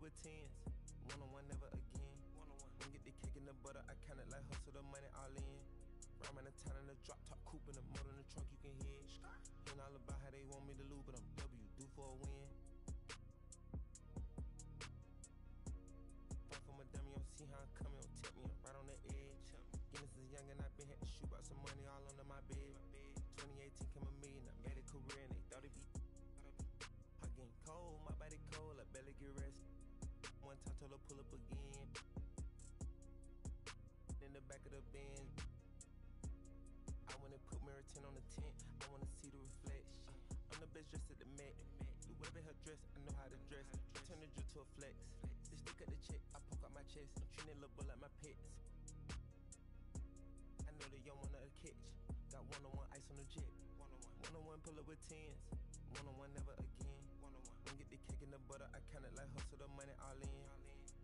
with tens. One-on-one, never again. One get the cake in the butter, I count it like hustle the money all in. Rhyme in the town in the drop top coupe in the motor in the trunk, you can hear it. Ain't all about how they want me to lose, but I'm W, due for a win. Fuck from a dummy, you don't see how I'm coming, don't tip me, I'm right on the edge. Guinness is young and I been had to shoot out some money all under my bed. 2018 came a million, I made a career and they thought it'd be. I getting cold, my body cold, I barely get rest. One time told her pull up again. In the back of the Benz. I wanna put mirror 10 on the tent, I wanna see the reflection. I'm the best dressed at the Met. Do whatever her dress, I know how to dress. Turn the drill to a flex. They stick at the check, I poke out my chest. I'm treating little boy like my pets. I know they don't wanna catch. Got one-on-one ice on the jet. One-on-one pull up with tens. One-on-one never again. One get the cake in the butter, I count it like hustle the money all in.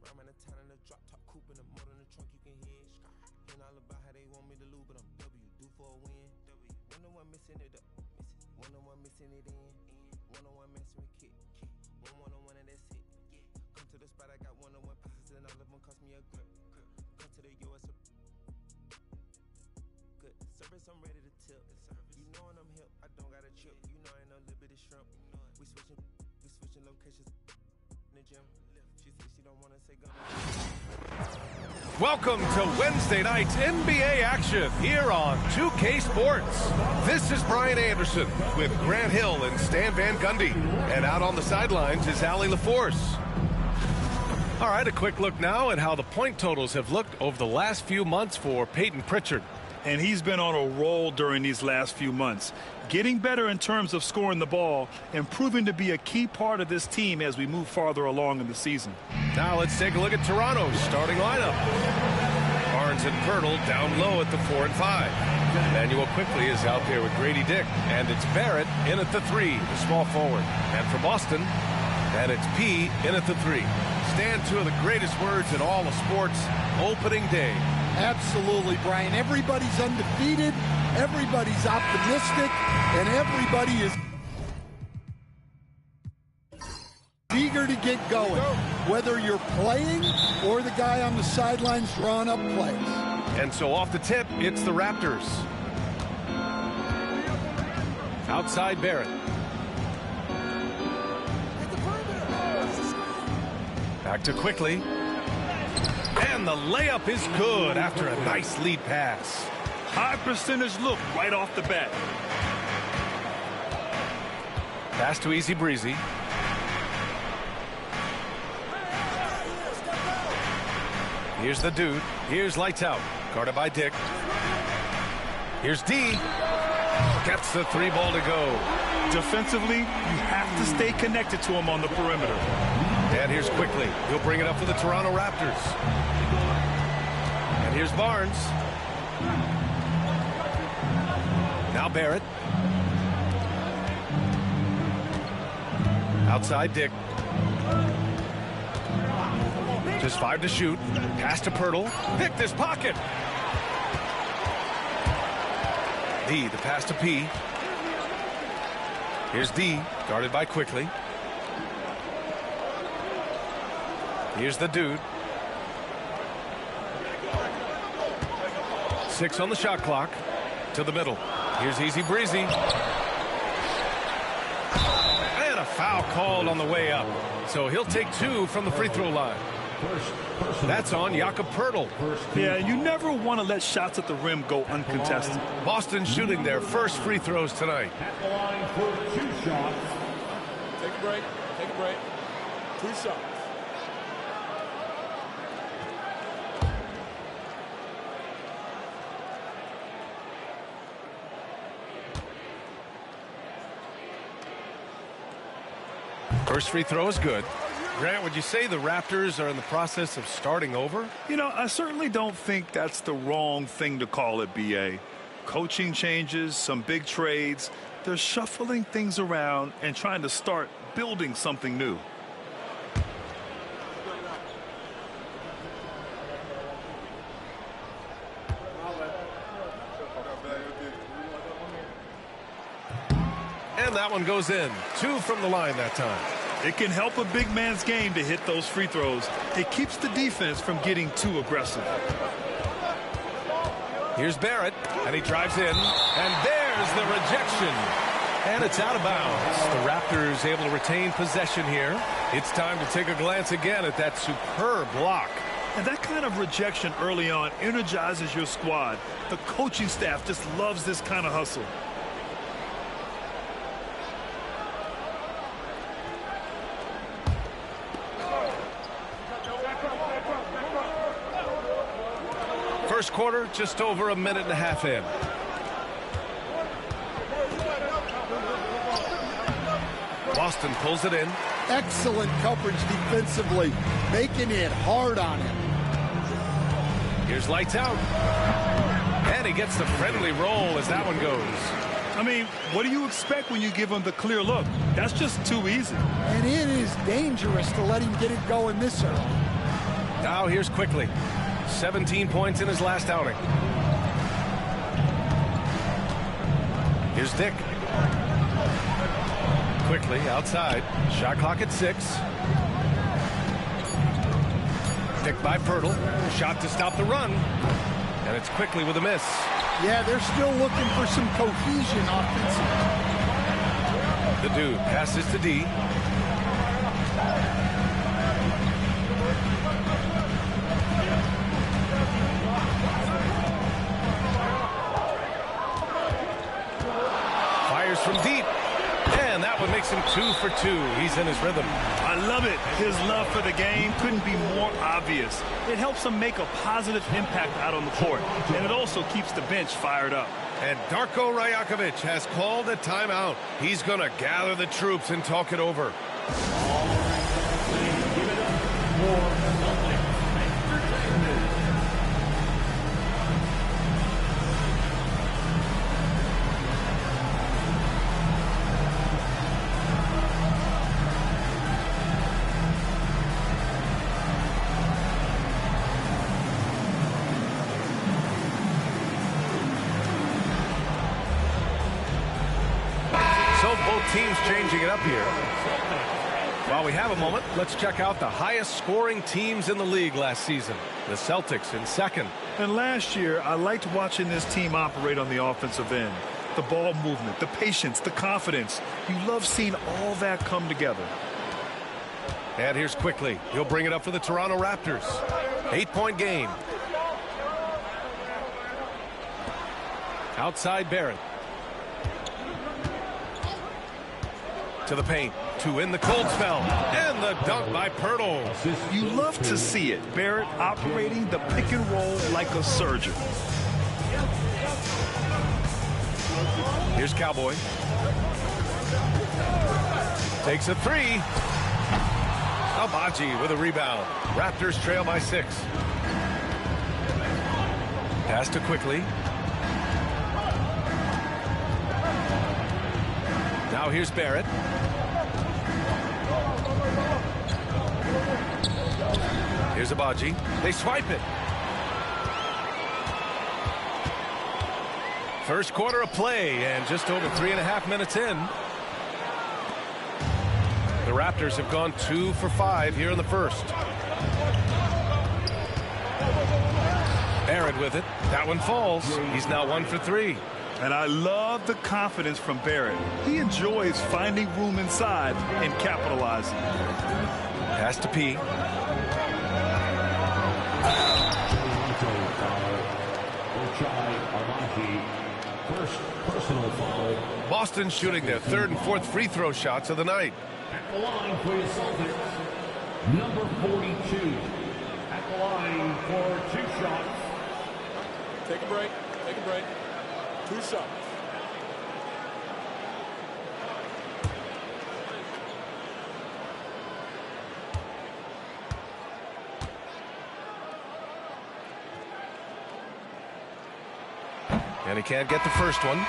Rhyme in the town in the drop top coupe in the motor in the trunk, you can hear it. Ain't all about how they want me to lose, but I'm W, due for a win. One-on-one missing it up, one-on-one missing it in. One-on-one messing with kick. One-on-one and that's it. Come to the spot, I got one-on-one pieces and all of them cost me a grip. Come to the US, good service, I'm ready to tip. You know when I'm hip, I don't got a chip. You know I ain't no little bitty shrimp. We switching locations in the gym. She said she don't wanna say go. Welcome to Wednesday night's NBA action here on 2K Sports. This is Brian Anderson with Grant Hill and Stan Van Gundy. And out on the sidelines is Allie LaForce. All right, a quick look now at how the point totals have looked over the last few months for Peyton Pritchard. And he's been on a roll during these last few months, getting better in terms of scoring the ball and proving to be a key part of this team as we move farther along in the season. Now let's take a look at Toronto's starting lineup. Barnes and Pirtle down low at the 4 and 5. Emmanuel Quickley is out there with Grady Dick, and it's Barrett in at the 3, the small forward. And for Boston, and it's P in at the 3. Stand two of the greatest words in all of sports, opening day. Absolutely, Brian. Everybody's undefeated, everybody's optimistic, and everybody is eager to get going, whether you're playing or the guy on the sidelines drawing up plays. And so off the tip, it's the Raptors. Outside Barrett. Back to Quickley. And the layup is good after a nice lead pass. High percentage look right off the bat. Pass to Easy Breezy. Here's the dude. Here's lights out. Guarded by Dick. Here's D. Gets the 3 ball to go. Defensively, you have to stay connected to him on the perimeter. And here's Quickley. He'll bring it up for the Toronto Raptors. And here's Barnes. Now Barrett. Outside Dick. Just 5 to shoot. Pass to Pirtle. Picked his pocket. D, the pass to P. Here's D, guarded by Quickley. Here's the dude. 6 on the shot clock. To the middle. Here's Easy Breezy. And a foul called on the way up. So he'll take 2 from the free throw line. That's on Jakob Pirtle. Yeah, you never want to let shots at the rim go uncontested. Boston shooting their first free throws tonight. At the line for 2 shots. Take a break. Take a break. 2 shots. First free throw is good. Grant, would you say the Raptors are in the process of starting over? You know, I certainly don't think that's the wrong thing to call it, B.A. Coaching changes, some big trades. They're shuffling things around and trying to start building something new. And that one goes in. 2 from the line that time. It can help a big man's game to hit those free throws. It keeps the defense from getting too aggressive. Here's Barrett, and he drives in, and there's the rejection. And it's out of bounds. The Raptors able to retain possession here. It's time to take a glance again at that superb block. And that kind of rejection early on energizes your squad. The coaching staff just loves this kind of hustle. First quarter, just over a minute and a half in. Boston pulls it in. Excellent coverage defensively, making it hard on him. Here's lights out. And he gets the friendly roll as that one goes. I mean, what do you expect when you give him the clear look? That's just too easy. And it is dangerous to let him get it going this early. Now here's Quickly. 17 points in his last outing. Here's Dick. Quickly outside. Shot clock at 6. Picked by Pirtle. Shot to stop the run. And it's Quickly with a miss. Yeah, they're still looking for some cohesion offensively. The dude passes to D. Fires from deep. And that one makes him 2 for 2. He's in his rhythm. I love it. His love for the game couldn't be more obvious. It helps him make a positive impact out on the court. And it also keeps the bench fired up. And Darko Rajakovic has called a timeout. He's going to gather the troops and talk it over. Teams changing it up here. While we have a moment, let's check out the highest scoring teams in the league last season. The Celtics in second. And last year, I liked watching this team operate on the offensive end. The ball movement, the patience, the confidence. You love seeing all that come together. And here's Quickly. He'll bring it up for the Toronto Raptors. 8-point game. Outside Barrett. To the paint, to in the cold spell, and the dunk by Pirtle. You love to see it. Barrett operating the pick and roll like a surgeon. Here's Cowboy. Takes a 3. Abaji with a rebound. Raptors trail by 6. Pass to Quickly. Now here's Barrett. Here's Abaji. They swipe it. First quarter of play and just over 3.5 minutes in. The Raptors have gone 2 for 5 here in the first. Barrett with it. That one falls. He's now 1 for 3. And I love the confidence from Barrett. He enjoys finding room inside and capitalizing. Pass to P. First personal foul. Boston shooting their 3rd and 4th free throw shots of the night. At the line for the Celtics, number 42. At the line for 2 shots. Take a break. Take a break. 2 shots. And he can't get the first one.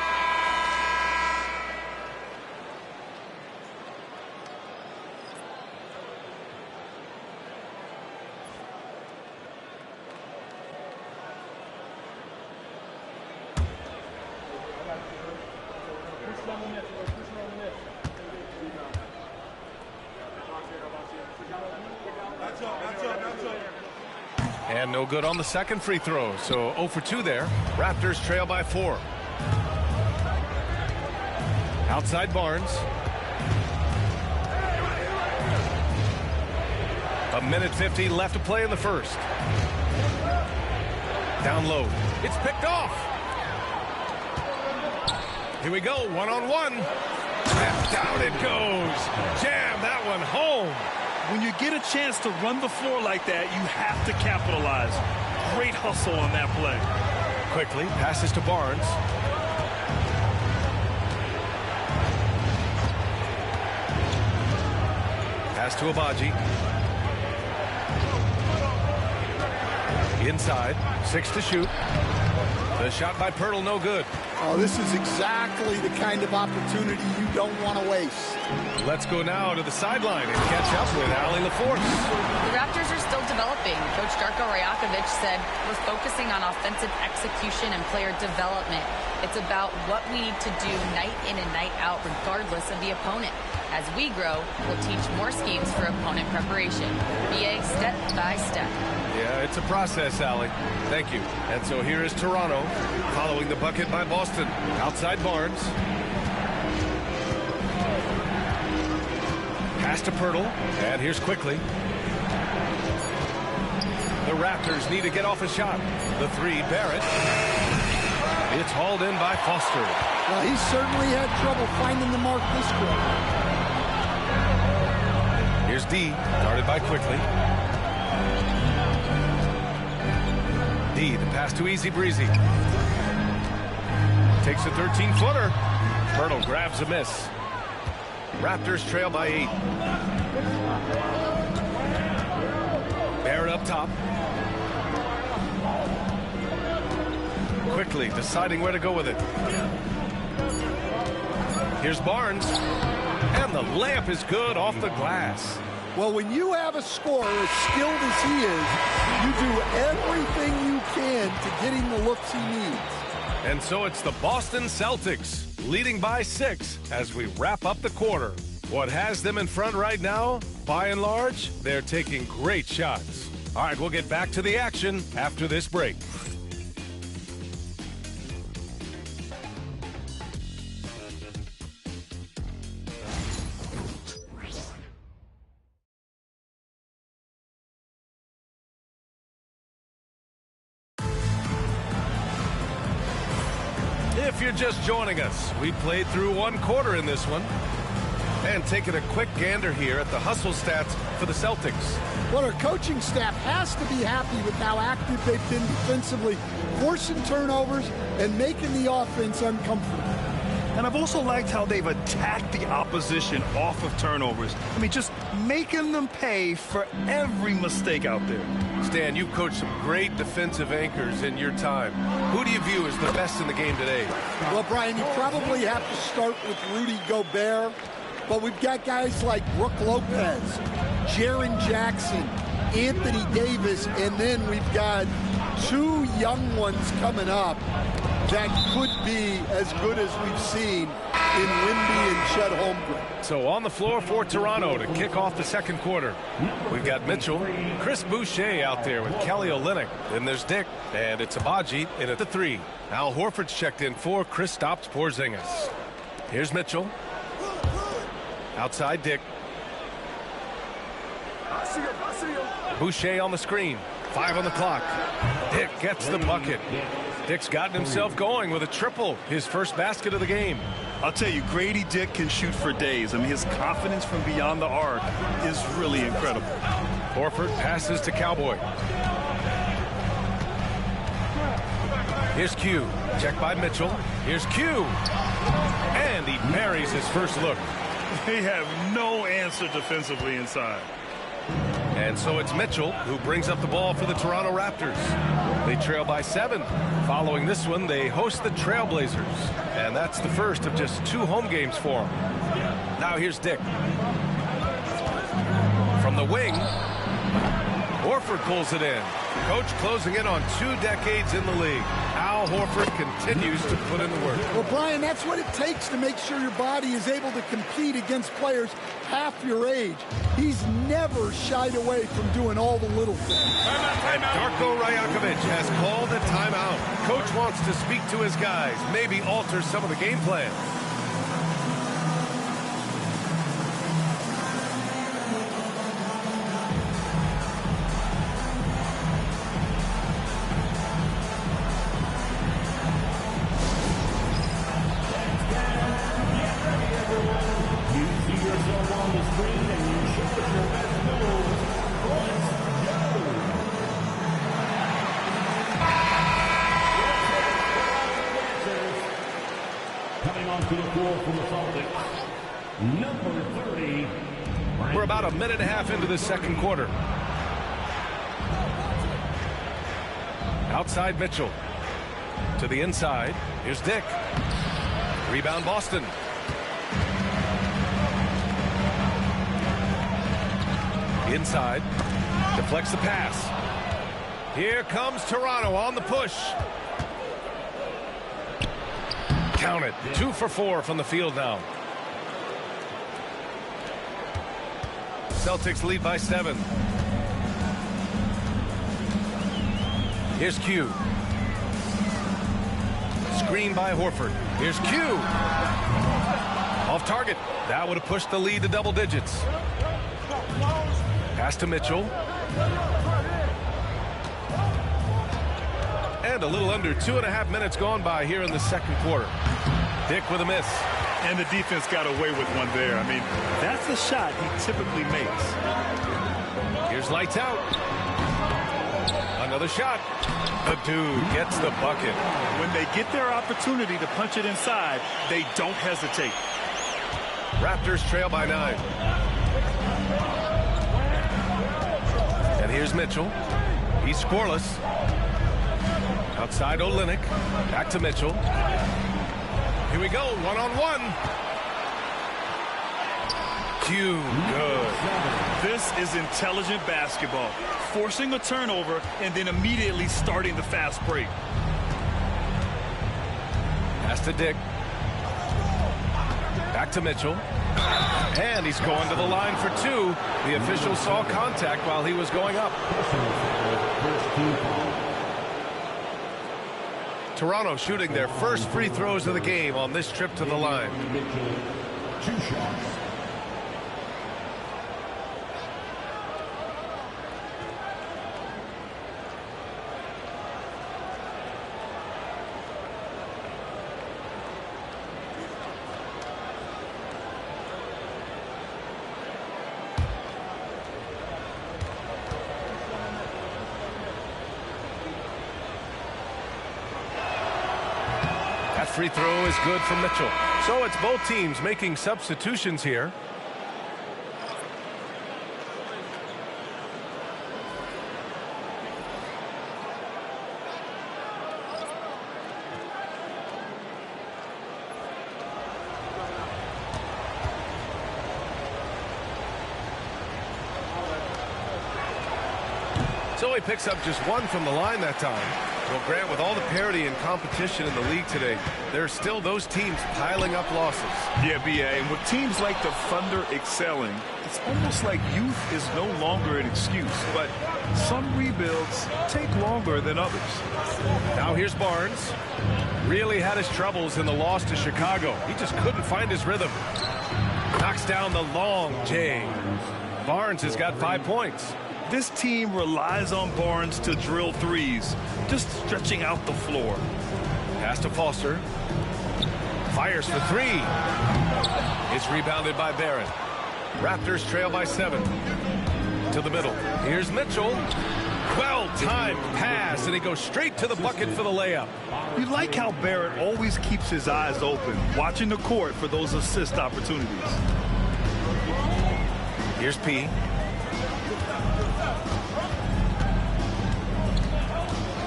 And no good on the second free throw. So 0 for 2 there. Raptors trail by 4. Outside Barnes. A minute 50 left to play in the first. Down low. It's picked off. Here we go. One-on-one. And down it goes. Jam that one home. When you get a chance to run the floor like that, you have to capitalize. Great hustle on that play. Quickly passes to Barnes. Pass to Abaji. Inside, 6 to shoot. The shot by Pirtle, no good. Oh, this is exactly the kind of opportunity you don't want to waste. Let's go now to the sideline and catch up with Allie LaForce. The Raptors are still developing. Coach Darko Rajakovic said, we're focusing on offensive execution and player development. It's about what we need to do night in and night out, regardless of the opponent. As we grow, we'll teach more schemes for opponent preparation. BA step by step. Yeah, it's a process, Allie. Thank you. And so here is Toronto, following the bucket by Boston. Outside Barnes. Pass to Pirtle, and here's Quickly. The Raptors need to get off a shot. The 3, Barrett. It's hauled in by Foster. Well, he certainly had trouble finding the mark this quarter. Here's D, guarded by Quickly. D, the pass to Easy Breezy. Takes a 13-footer. Pirtle grabs a miss. Raptors trail by 8. Barrett up top. Quickly deciding where to go with it. Here's Barnes. And the layup is good off the glass. Well, when you have a scorer as skilled as he is, you do everything you can to get him the looks he needs. And so it's the Boston Celtics leading by 6 as we wrap up the quarter. What has them in front right now? By and large, they're taking great shots. All right, we'll get back to the action after this break. If you're just joining us, we played through 1 quarter in this one. And taking a quick gander here at the hustle stats for the Celtics. Well, our coaching staff has to be happy with how active they've been defensively, forcing turnovers and making the offense uncomfortable. And I've also liked how they've attacked the opposition off of turnovers. I mean, just making them pay for every mistake out there. Stan, you've coached some great defensive anchors in your time. Who do you view as the best in the game today? Well, Brian, you probably have to start with Rudy Gobert. But we've got guys like Brook Lopez, Jaren Jackson, Anthony Davis, and then we've got 2 young ones coming up that could be as good as we've seen in Wemby and Chet Holmgren. So on the floor for Toronto to kick off the second quarter. We've got Mitchell, Chris Boucher out there with Kelly Olynyk. Then there's Dick, and it's Abaji in at the 3. Al Horford's checked in for Kristaps Porzingis. Here's Mitchell. Outside Dick. Boucher on the screen. 5 on the clock. Dick gets the bucket. Dick's gotten himself going with a triple. His first basket of the game. I'll tell you, Grady Dick can shoot for days. I mean, his confidence from beyond the arc is really incredible. Horford passes to Cowboy. Here's Q. Checked by Mitchell. Here's Q. And he buries his first look. They have no answer defensively inside. And so it's Mitchell who brings up the ball for the Toronto Raptors. They trail by 7. Following this one, they host the Trailblazers. And that's the first of just 2 home games for them. Now here's Dick. From the wing. Horford pulls it in. Coach closing in on 2 decades in the league. Al Horford continues to put in the work. Well, Brian, that's what it takes to make sure your body is able to compete against players half your age. He's never shied away from doing all the little things. And Darko Rajakovic has called a timeout. Coach wants to speak to his guys, maybe alter some of the game plan. Coming onto the floor from the Celtics, number 30. We're about a minute and a half into the second quarter. Outside Mitchell. To the inside. Here's Dick. Rebound Boston. Inside. Deflects the pass. Here comes Toronto on the push. Count it. 2 for 4 from the field now. Celtics lead by 7. Here's Q. Screen by Horford. Here's Q. Off target. That would have pushed the lead to double digits. Pass to Mitchell. And a little under 2.5 minutes gone by here in the second quarter. Dick with a miss. And the defense got away with one there. I mean, that's a shot he typically makes. Here's lights out. Another shot. The dude gets the bucket. When they get their opportunity to punch it inside, they don't hesitate. Raptors trail by 9. And here's Mitchell. He's scoreless. Outside Olynyk. Back to Mitchell. Here we go. One-on-one. Q. Good. This is intelligent basketball. Forcing a turnover and then immediately starting the fast break. Pass to Dick. Back to Mitchell. And he's going to the line for 2. The official saw contact while he was going up. Toronto shooting their first free throws of the game on this trip to the line. 2 shots. Free throw is good from Mitchell. So it's both teams making substitutions here. So he picks up just 1 from the line that time. Well, Grant, with all the parity and competition in the league today, there are still those teams piling up losses. Yeah, B.A., and with teams like the Thunder excelling, it's almost like youth is no longer an excuse, but some rebuilds take longer than others. Now here's Barnes. Really had his troubles in the loss to Chicago. He just couldn't find his rhythm. Knocks down the long J. Barnes has got 5 points. This team relies on Barnes to drill threes, just stretching out the floor. Pass to Foster. Fires for 3. It's rebounded by Barrett. Raptors trail by 7. To the middle. Here's Mitchell. Well-timed pass, and he goes straight to the bucket for the layup. You like how Barrett always keeps his eyes open, watching the court for those assist opportunities. Here's P.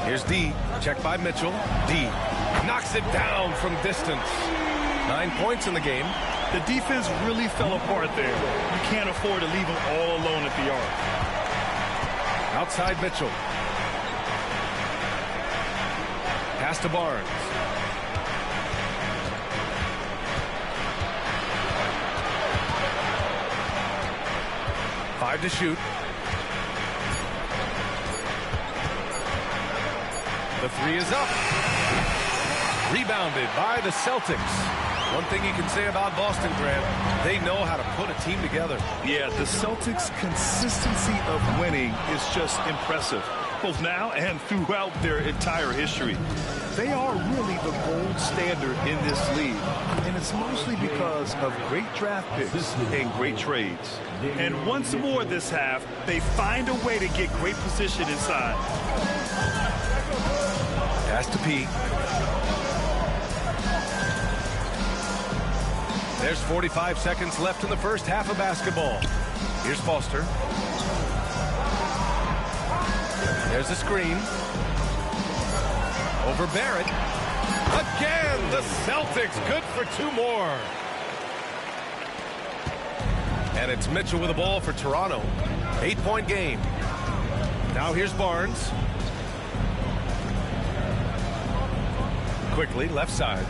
Here's D. Checked by Mitchell. D. Knocks it down from distance. 9 points in the game. The defense really fell apart there. You can't afford to leave them all alone at the arc. Outside Mitchell. Pass to Barnes. Five to shoot. The three is up. Rebounded by the Celtics. One thing you can say about Boston, Grant, they know how to put a team together. Yeah, the Celtics' consistency of winning is just impressive, both now and throughout their entire history. They are really the gold standard in this league, and it's mostly because of great draft picks and great trades. And once more this half, they find a way to get great position inside. Pass to P. There's 45 seconds left in the first half of basketball. Here's Foster. There's a screen. Over Barrett. Again, the Celtics good for two more. And it's Mitchell with the ball for Toronto. 8-point game. Now here's Barnes. Quickly, left side.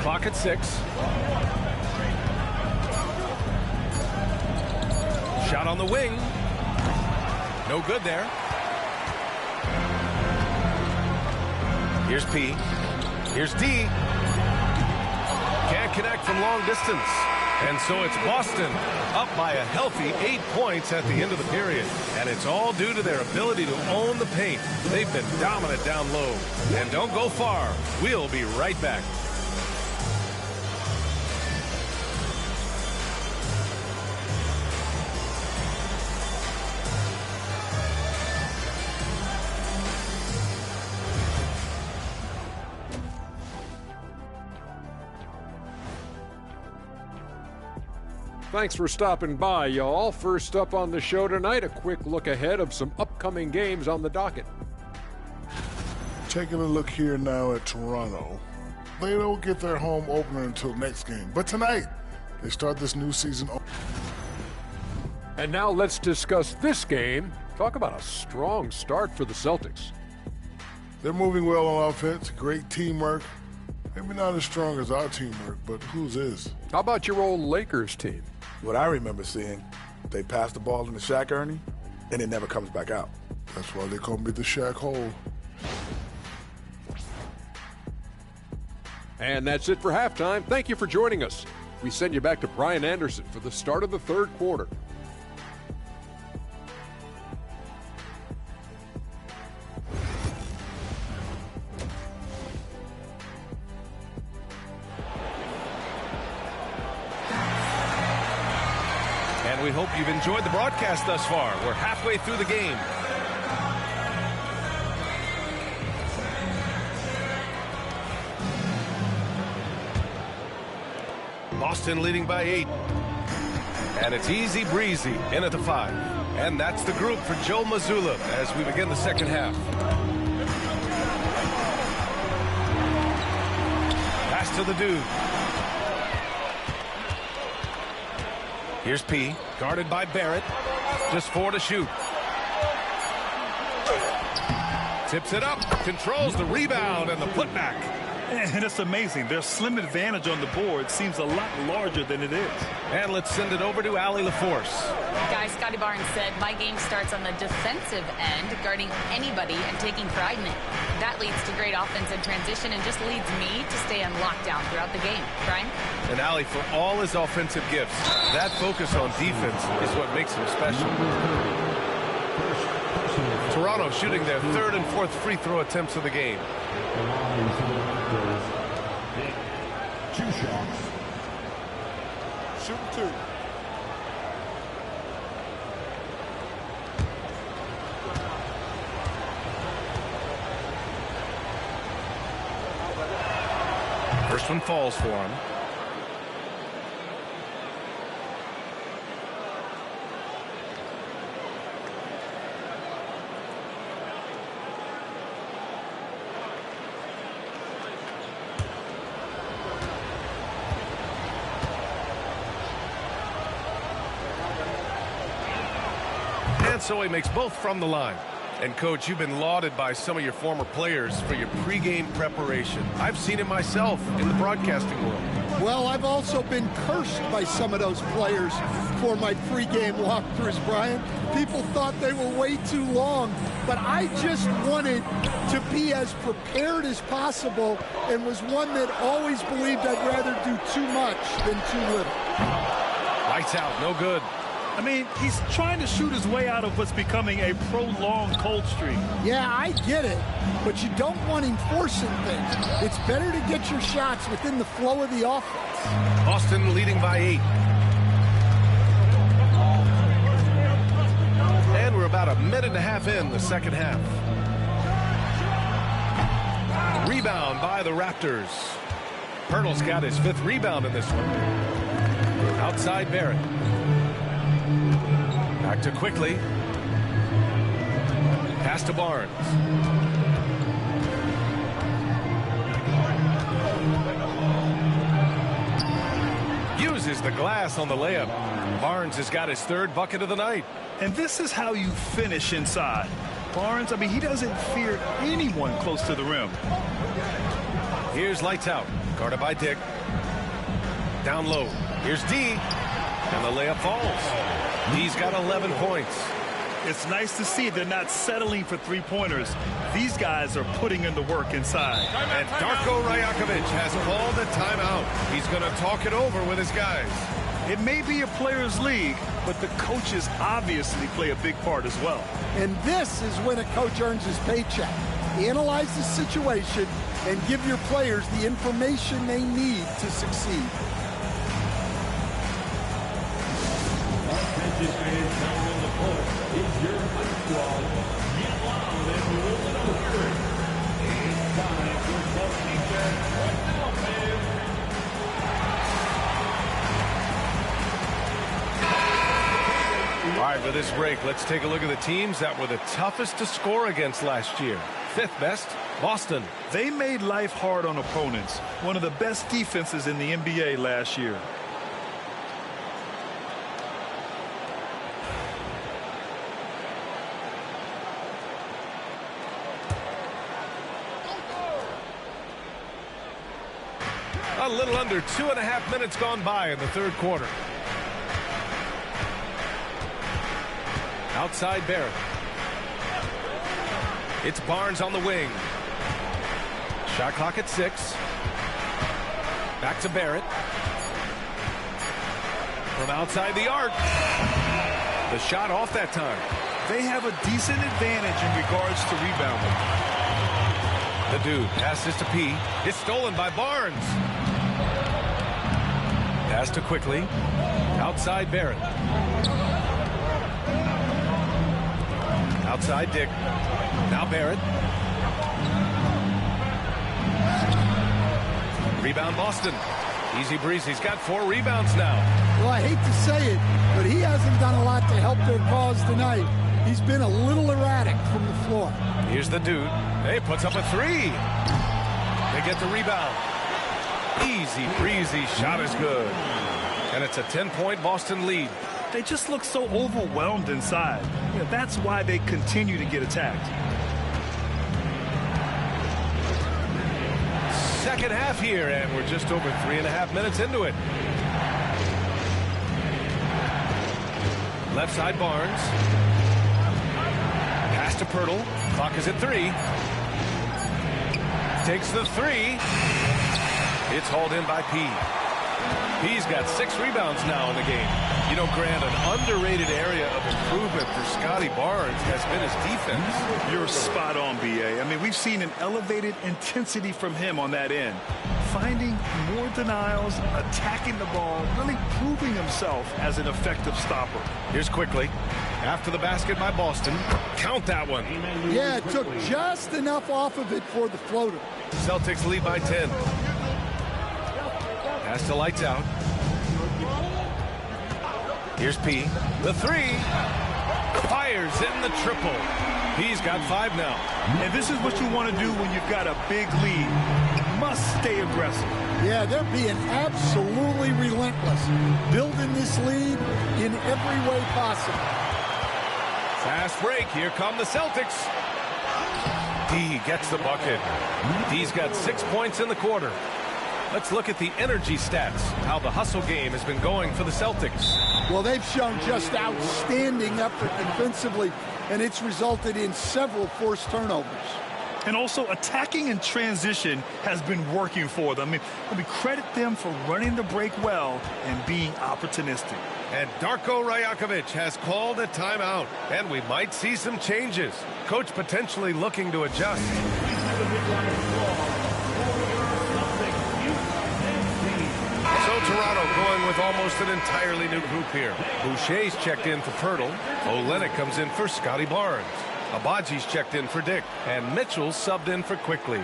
Clock at 6. Shot on the wing. No good there. Here's P. Here's D. Can't connect from long distance. And so it's Boston up by a healthy 8 points at the end of the period. And it's all due to their ability to own the paint. They've been dominant down low. And don't go far. We'll be right back. Thanks for stopping by, y'all. First up on the show tonight, a quick look ahead of some upcoming games on the docket. Taking a look here now at Toronto. They don't get their home opener until next game. But tonight, they start this new season. And now let's discuss this game. Talk about a strong start for the Celtics. They're moving well on offense, great teamwork. Maybe not as strong as our teamwork, but whose is? How about your old Lakers team? What I remember seeing, they pass the ball into Shaq Ernie, and it never comes back out. That's why they call me the Shaq Hole. And that's it for halftime. Thank you for joining us. We send you back to Brian Anderson for the start of the third quarter. And we hope you've enjoyed the broadcast thus far. We're halfway through the game. Boston leading by 8. And it's easy breezy in at the 5. And that's the group for Joe Mazzulla as we begin the second half. Pass to the dude. Here's P, guarded by Barrett. Just 4 to shoot. Tips it up, controls the rebound and the putback. And it's amazing. Their slim advantage on the board seems a lot larger than it is. And let's send it over to Allie LaForce. Guys, Scotty Barnes said, my game starts on the defensive end, guarding anybody and taking pride in it. That leads to great offense in transition and just leads me to stay on lockdown throughout the game. Brian? And Allie, for all his offensive gifts, that focus on defense is what makes him special. Toronto shooting their third and fourth free throw attempts of the game. 2 shots. Shoot 2. First one falls for him. And so he makes both from the line. And, Coach, you've been lauded by some of your former players for your pregame preparation. I've seen it myself in the broadcasting world. Well, I've also been cursed by some of those players for my pregame walkthroughs, Brian. People thought they were way too long, but I just wanted to be as prepared as possible and was one that always believed I'd rather do too much than too little. Lights out, no good. I mean, he's trying to shoot his way out of what's becoming a prolonged cold streak. Yeah, I get it, but you don't want him forcing things. It's better to get your shots within the flow of the offense. Boston leading by 8. And we're about a minute and a half in the second half. Rebound by the Raptors. Pirtle's got his 5th rebound in this one. Outside Barrett. Back to Quickly. Pass to Barnes. Uses the glass on the layup. Barnes has got his 3rd bucket of the night. And this is how you finish inside. Barnes, I mean, he doesn't fear anyone close to the rim. Here's Lights Out. Guarded by Dick. Down low. Here's D. And the layup falls. He's got 11 points. It's nice to see they're not settling for three-pointers. These guys are putting in the work inside. And Darko Rajakovic has called a timeout. He's going to talk it over with his guys. It may be a players' league, but the coaches obviously play a big part as well. And this is when a coach earns his paycheck. Analyze the situation and give your players the information they need to succeed. All right, for this break, let's take a look at the teams that were the toughest to score against last year. 5th best, Boston. They made life hard on opponents. One of the best defenses in the NBA last year. A little under 2.5 minutes gone by in the 3rd quarter. Outside Barrett. It's Barnes on the wing. Shot clock at 6. Back to Barrett. From outside the arc. The shot off that time. They have a decent advantage in regards to rebounding. The dude passes to P. It's stolen by Barnes. Pass to Quickly. Outside Barrett. Outside Dick. Now Barrett. Rebound Boston. Easy breeze. He's got 4 rebounds now. Well, I hate to say it, but he hasn't done a lot to help their cause tonight. He's been a little erratic from the floor. Here's the dude. Hey, puts up a 3. They get the rebound. Easy breezy. Shot is good. And it's a 10-point Boston lead. They just look so overwhelmed inside. Yeah, that's why they continue to get attacked. Second half here, and we're just over 3.5 minutes into it. Left side Barnes. Pass to Pirtle. Clock is at 3. Takes the 3. It's hauled in by P. P's got 6 rebounds now in the game. You know, Grant, an underrated area of improvement for Scotty Barnes has been his defense. You're spot on, B.A. I mean, we've seen an elevated intensity from him on that end. Finding more denials, attacking the ball, really proving himself as an effective stopper. Here's Quickly. After the basket by Boston. Count that one. Yeah, it took just enough off of it for the floater. Celtics lead by 10. Pass to Lights Out. Here's P. The 3. Fires in the triple. P's got 5 now. And this is what you want to do when you've got a big lead. You must stay aggressive. Yeah, they're being absolutely relentless. Building this lead in every way possible. Fast break. Here come the Celtics. D gets the bucket. D's got 6 points in the quarter. Let's look at the energy stats, how the hustle game has been going for the Celtics. Well, they've shown just outstanding effort defensively, and it's resulted in several forced turnovers. And also, attacking in transition has been working for them. I mean, credit them for running the break well and being opportunistic. And Darko Rajakovic has called a timeout, and we might see some changes. Coach potentially looking to adjust. So Toronto going with almost an entirely new group here. Boucher's checked in for Pirtle. Olenek comes in for Scotty Barnes. Abaji's checked in for Dick. And Mitchell subbed in for Quickly.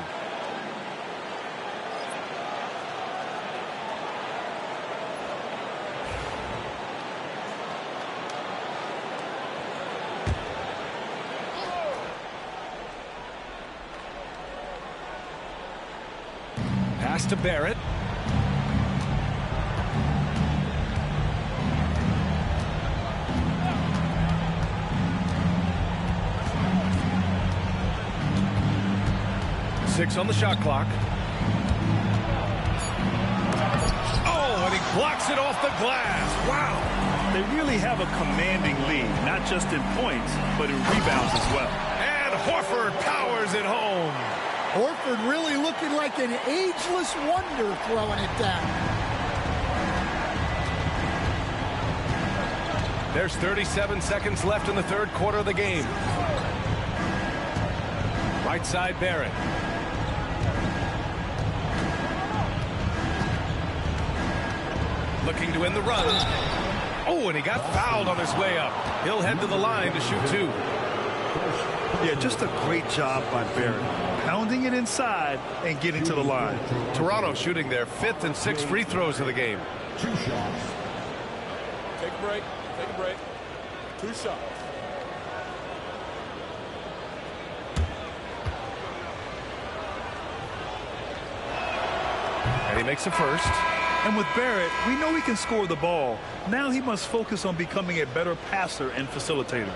Pass to Barrett. Six on the shot clock. Oh, and he blocks it off the glass. Wow. They really have a commanding lead, not just in points, but in rebounds as well. And Horford powers it home. Horford really looking like an ageless wonder throwing it down. There's 37 seconds left in the third quarter of the game. Right side, Barrett. Looking to end the run. Oh, and he got fouled on his way up. He'll head to the line to shoot two. Yeah, just a great job by Barrett. Pounding it inside and getting to the line. Toronto shooting their 5th and 6th free throws of the game. 2 shots. Take a break. Take a break. 2 shots. And he makes a first. And with Barrett, we know he can score the ball. Now he must focus on becoming a better passer and facilitator.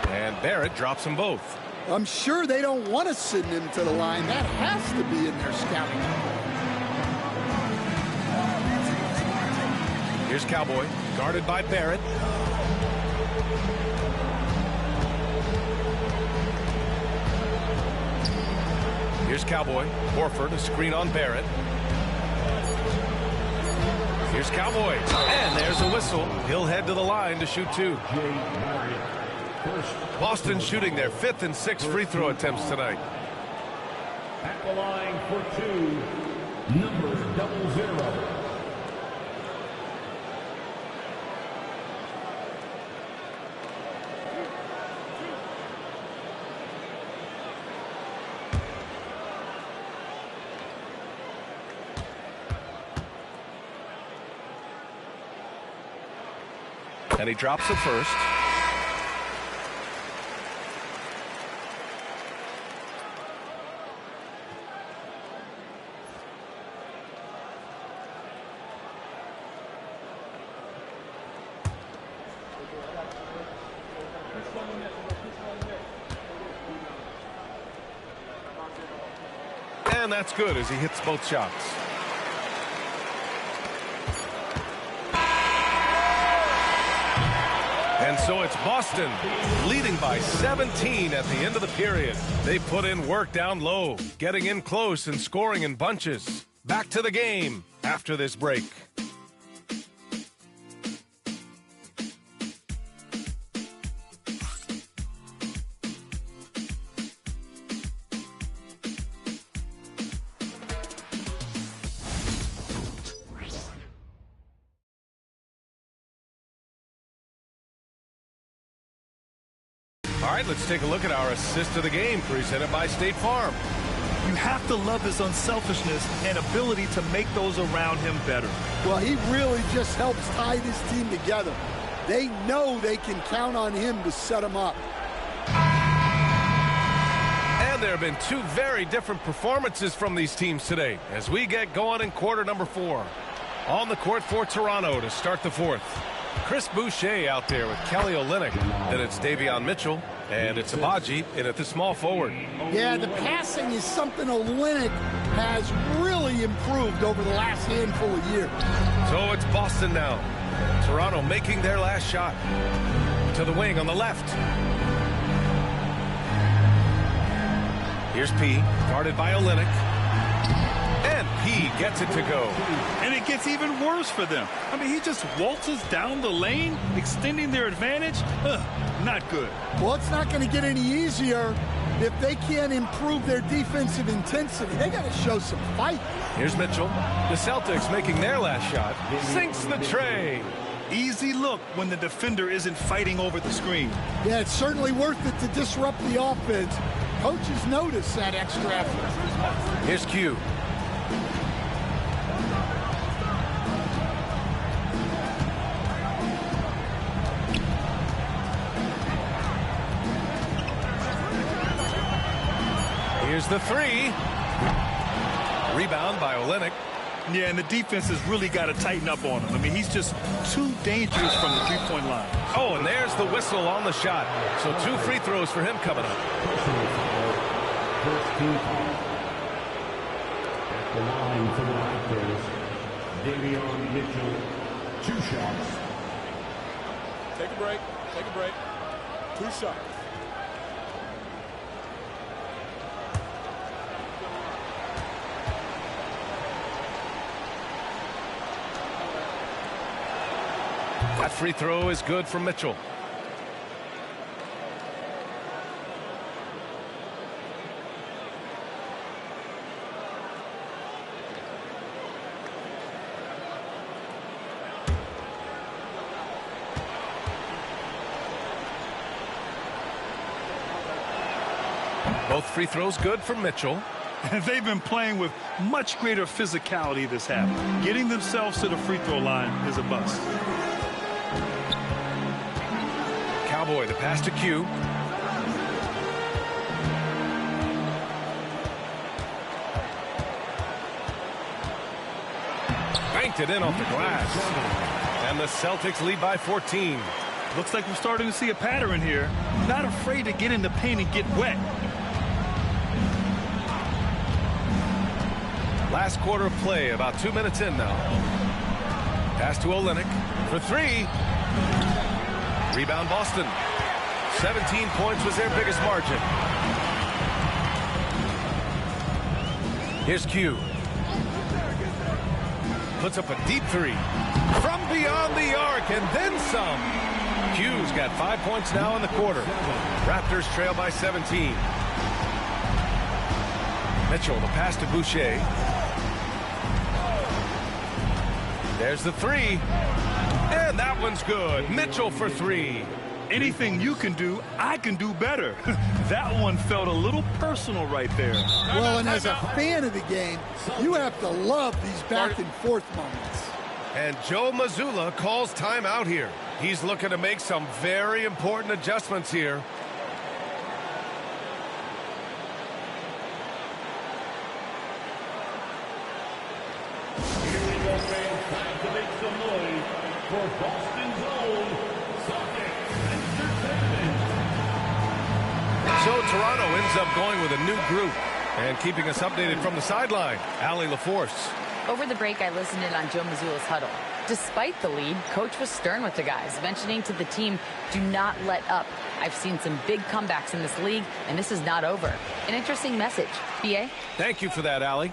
And Barrett drops them both. I'm sure they don't want to send him to the line. That has to be in their scouting report. Here's Cowboy, guarded by Barrett. Here's Cowboy. Horford, a screen on Barrett. Here's Cowboy. And there's a whistle. He'll head to the line to shoot two. Boston shooting their 5th and 6th free throw attempts tonight. At the line for two, number 00. And he drops the first. And that's good as he hits both shots. And so it's Boston leading by 17 at the end of the period. They put in work down low, getting in close and scoring in bunches. Back to the game after this break. All right, let's take a look at our assist of the game presented by State Farm. You have to love his unselfishness and ability to make those around him better. Well, he really just helps tie this team together. They know they can count on him to set them up. And there have been two very different performances from these teams today as we get going in quarter number 4. On the court for Toronto to start the 4th. Chris Boucher out there with Kelly Olynyk. Then it's Davion Mitchell, and it's Abaji in at the small forward. Yeah, the passing is something Olynyk has really improved over the last handful of years. So it's Boston now. Toronto making their last shot. To the wing on the left. Here's P, guarded by Olynyk. And P gets it to go. And it gets even worse for them. I mean, he just waltzes down the lane, extending their advantage. Not good. Well, it's not going to get any easier if they can't improve their defensive intensity. They got to show some fight. Here's Mitchell. The Celtics making their last shot. Sinks the tray. Easy look when the defender isn't fighting over the screen. Yeah, it's certainly worth it to disrupt the offense. Coaches notice that extra effort. Here's Q. Here's the 3. Rebound by Olynyk. Yeah, and the defense has really got to tighten up on him. I mean, he's just too dangerous from the three-point line. Oh, and there's the whistle on the shot. So 2 free throws for him coming up. First team foul. At the line for the Raptors, Davion Mitchell, 2 shots. Take a break. Take a break. 2 shots. That free throw is good for Mitchell. Both free throws good for Mitchell. They've been playing with much greater physicality this half. Getting themselves to the free throw line is a bust. Cowboy, the pass to Q. Banked it in off the glass. And the Celtics lead by 14. Looks like we're starting to see a pattern here. Not afraid to get in the paint and get wet. Last quarter of play, about 2 minutes in now. Pass to Olynyk for 3. Rebound Boston. 17 points was their biggest margin. Here's Q. Puts up a deep 3. From beyond the arc and then some. Q's got 5 points now in the quarter. Raptors trail by 17. Mitchell, the pass to Boucher. There's the 3. And that one's good. Mitchell for 3. Anything you can do, I can do better. That one felt a little personal right there. Well, and as a fan of the game, you have to love these back and forth moments. And Joe Mazzulla calls timeout here. He's looking to make some very important adjustments here. Time to make some noise for Boston's own Celtics Entertainment. So Toronto ends up going with a new group and keeping us updated from the sideline. Allie LaForce. Over the break, I listened in on Joe Mazzulla's huddle. Despite the lead, coach was stern with the guys, mentioning to the team, do not let up. I've seen some big comebacks in this league, and this is not over. An interesting message. B.A.? Thank you for that, Allie.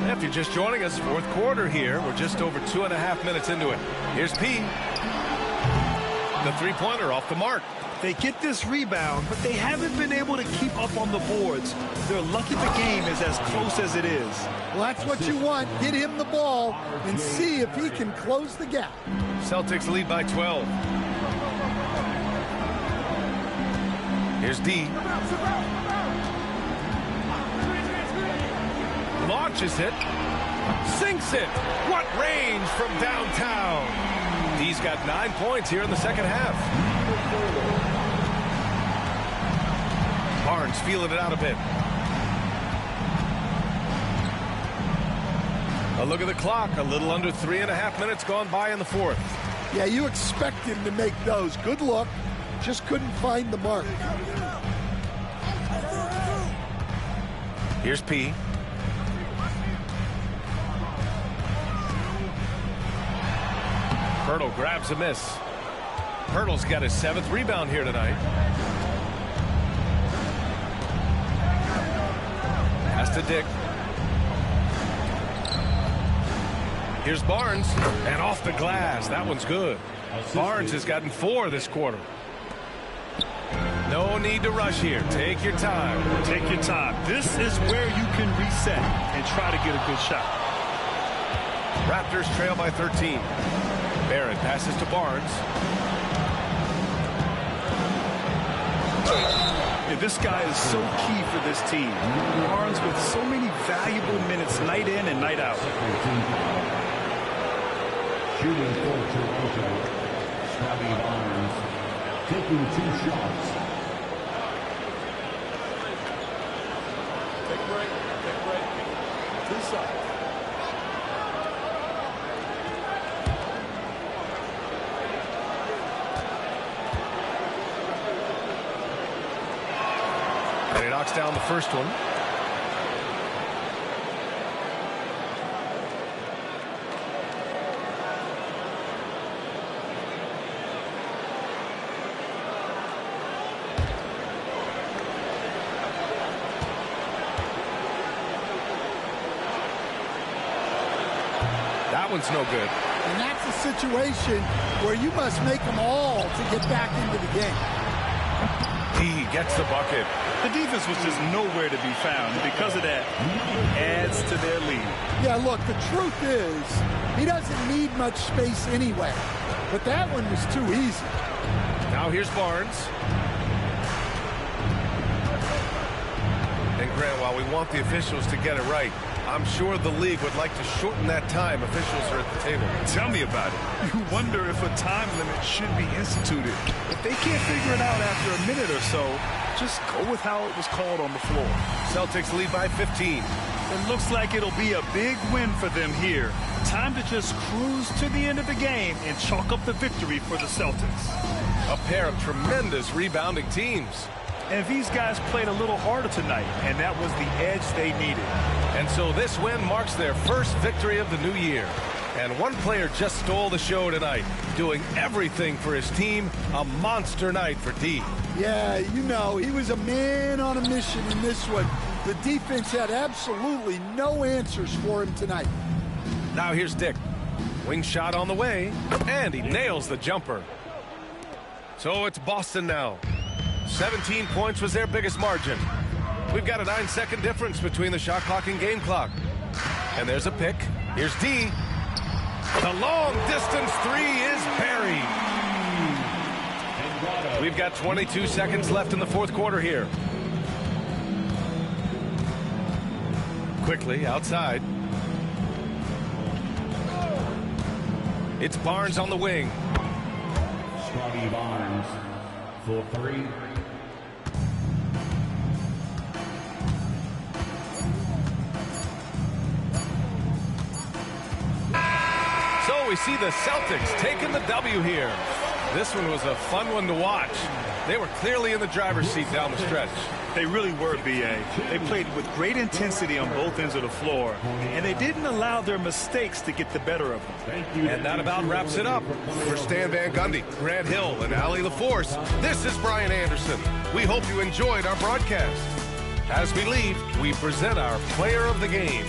If you're just joining us, 4th quarter here. We're just over 2.5 minutes into it. Here's P. The 3-pointer off the mark. They get this rebound, but they haven't been able to keep up on the boards. They're lucky the game is as close as it is. Well, that's what you want. Get him the ball and see if he can close the gap. Celtics lead by 12. Here's D. Launches it. Sinks it. What range from downtown. He's got 9 points here in the second half. Barnes feeling it out a bit. A look at the clock. A little under 3.5 minutes gone by in the fourth. Yeah, you expect him to make those. Good look. Just couldn't find the mark. Here's P. Pirtle grabs a miss. Pirtle's got his 7th rebound here tonight. Pass to Dick. Here's Barnes, and off the glass. That one's good. Barnes has gotten 4 this quarter. No need to rush here. Take your time. Take your time. This is where you can reset and try to get a good shot. Raptors trail by 13. Barrett passes to Barnes. And this guy is so key for this team. Barnes with so many valuable minutes night in and night out. Shooting for Toronto, Scotty Barnes taking 2 shots. Take a break. Take a break. 2 shots. And he knocks down the first one. That one's no good. And that's a situation where you must make them all to get back into the game. He gets the bucket. The defense was just nowhere to be found. And because of that, adds to their lead. Yeah, look, the truth is, he doesn't need much space anyway. But that one was too easy. Now here's Barnes. And Grant, while we want the officials to get it right, I'm sure the league would like to shorten that time officials are at the table. Tell me about it. You wonder if a time limit should be instituted. If they can't figure it out after a minute or so, just go with how it was called on the floor. Celtics lead by 15. It looks like it'll be a big win for them here. Time to just cruise to the end of the game and chalk up the victory for the Celtics. A pair of tremendous rebounding teams. And these guys played a little harder tonight, and that was the edge they needed. And so this win marks their first victory of the new year. And one player just stole the show tonight, doing everything for his team. A monster night for D. Yeah, you know, he was a man on a mission in this one. The defense had absolutely no answers for him tonight. Now here's Dick. Wing shot on the way, and he nails the jumper. So it's Boston now. 17 points was their biggest margin. We've got a 9-second difference between the shot clock and game clock. And there's a pick. Here's D. The long-distance 3 is buried. We've got 22 seconds left in the fourth quarter here. Quickly, outside. It's Barnes on the wing. Scotty Barnes for 3. So we see the Celtics taking the W here. This one was a fun one to watch. They were clearly in the driver's seat down the stretch. They really were, B.A. They played with great intensity on both ends of the floor, and they didn't allow their mistakes to get the better of them. And that about wraps it up. For Stan Van Gundy, Grant Hill, and Ali LaForce, this is Brian Anderson. We hope you enjoyed our broadcast. As we leave, we present our player of the game.